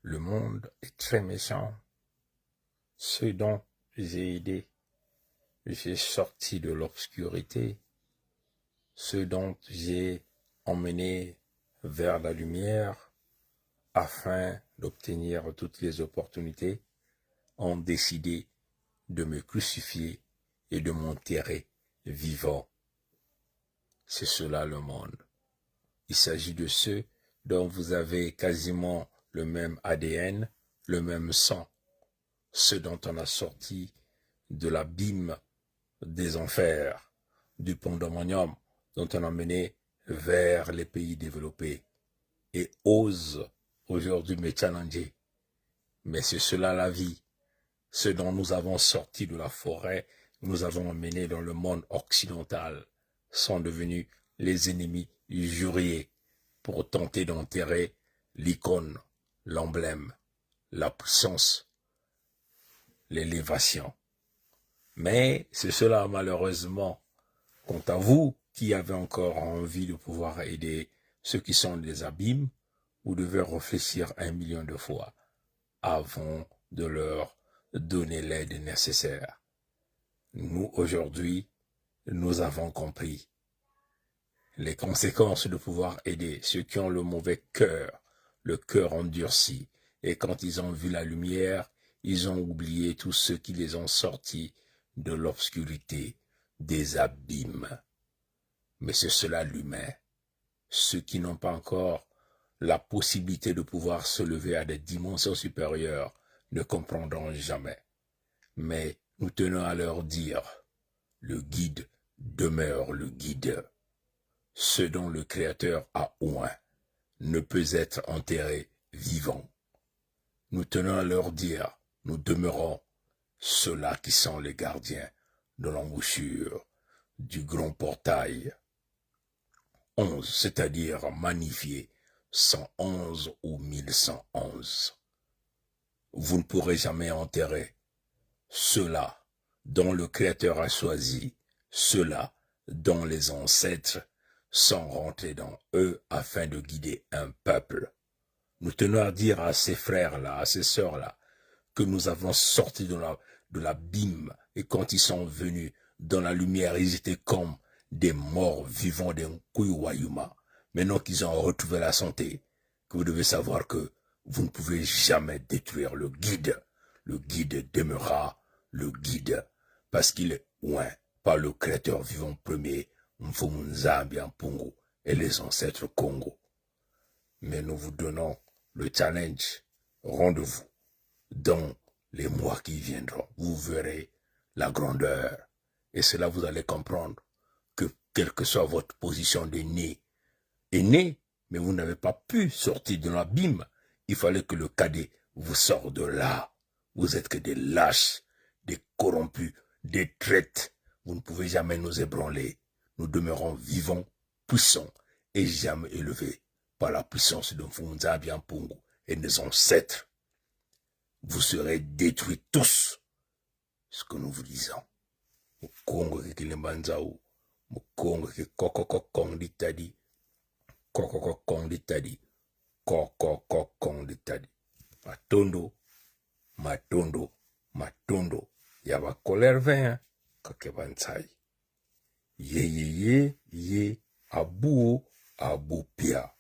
Le monde est très méchant. Ceux dont j'ai aidé, j'ai sorti de l'obscurité. Ceux dont j'ai emmené vers la lumière afin d'obtenir toutes les opportunités ont décidé de me crucifier et de m'enterrer vivant. C'est cela le monde. Il s'agit de ceux dont vous avez quasiment le même ADN, le même sang, ceux dont on a sorti de l'abîme des enfers, du pandémonium dont on a mené vers les pays développés et ose aujourd'hui me challenger. Mais c'est cela la vie. Ceux dont nous avons sorti de la forêt, nous avons emmenés dans le monde occidental, sont devenus les ennemis jurés pour tenter d'enterrer l'icône, l'emblème, la puissance, l'élévation. Mais c'est cela malheureusement. Quant à vous qui avez encore envie de pouvoir aider ceux qui sont des abîmes, vous devez réfléchir 1 million de fois avant de leur donner l'aide nécessaire. Nous, aujourd'hui, nous avons compris les conséquences de pouvoir aider ceux qui ont le mauvais cœur, le cœur endurci. Et quand ils ont vu la lumière, ils ont oublié tous ceux qui les ont sortis de l'obscurité, des abîmes. Mais c'est cela l'humain. Ceux qui n'ont pas encore la possibilité de pouvoir se lever à des dimensions supérieures ne comprendront jamais. Mais nous tenons à leur dire, le guide demeure le guide. Ce dont le Créateur a oint ne peut être enterré vivant. Nous tenons à leur dire, nous demeurons ceux-là qui sont les gardiens de l'embouchure du grand portail 11, c'est-à-dire magnifié 111 ou 1111. Vous ne pourrez jamais enterrer ceux-là dont le Créateur a choisi, ceux-là dont les ancêtres sont rentrés dans eux afin de guider un peuple. Nous tenons à dire à ces frères-là, à ces sœurs-là, que nous avons sorti de l'abîme et quand ils sont venus dans la lumière, ils étaient comme des morts vivants d'un Kouiwayuma. Maintenant qu'ils ont retrouvé la santé, que vous devez savoir que vous ne pouvez jamais détruire le guide. Le guide demeurera le guide parce qu'il est oint par le Créateur vivant premier, Mfumunzambi Mpungu et les ancêtres Congo. Mais nous vous donnons le challenge, rendez-vous dans les mois qui viendront. Vous verrez la grandeur et cela vous allez comprendre que quelle que soit votre position de né, mais vous n'avez pas pu sortir de l'abîme. Il fallait que le cadet vous sorte de là. Vous êtes que des lâches, des corrompus, des traites. Vous ne pouvez jamais nous ébranler. Nous demeurons vivants, puissants et jamais élevés par la puissance de Mfumunzambi Mpungu et des ancêtres. Vous serez détruits tous. Ce que nous vous disons. Mukongo kikilembanzao, mukongo kikokokokong ditadi, kokokokong ditadi, kokokokong ditadi. Matondo, matondo, matondo. Yaba colère vin, kakebansai. Ye, abu pia.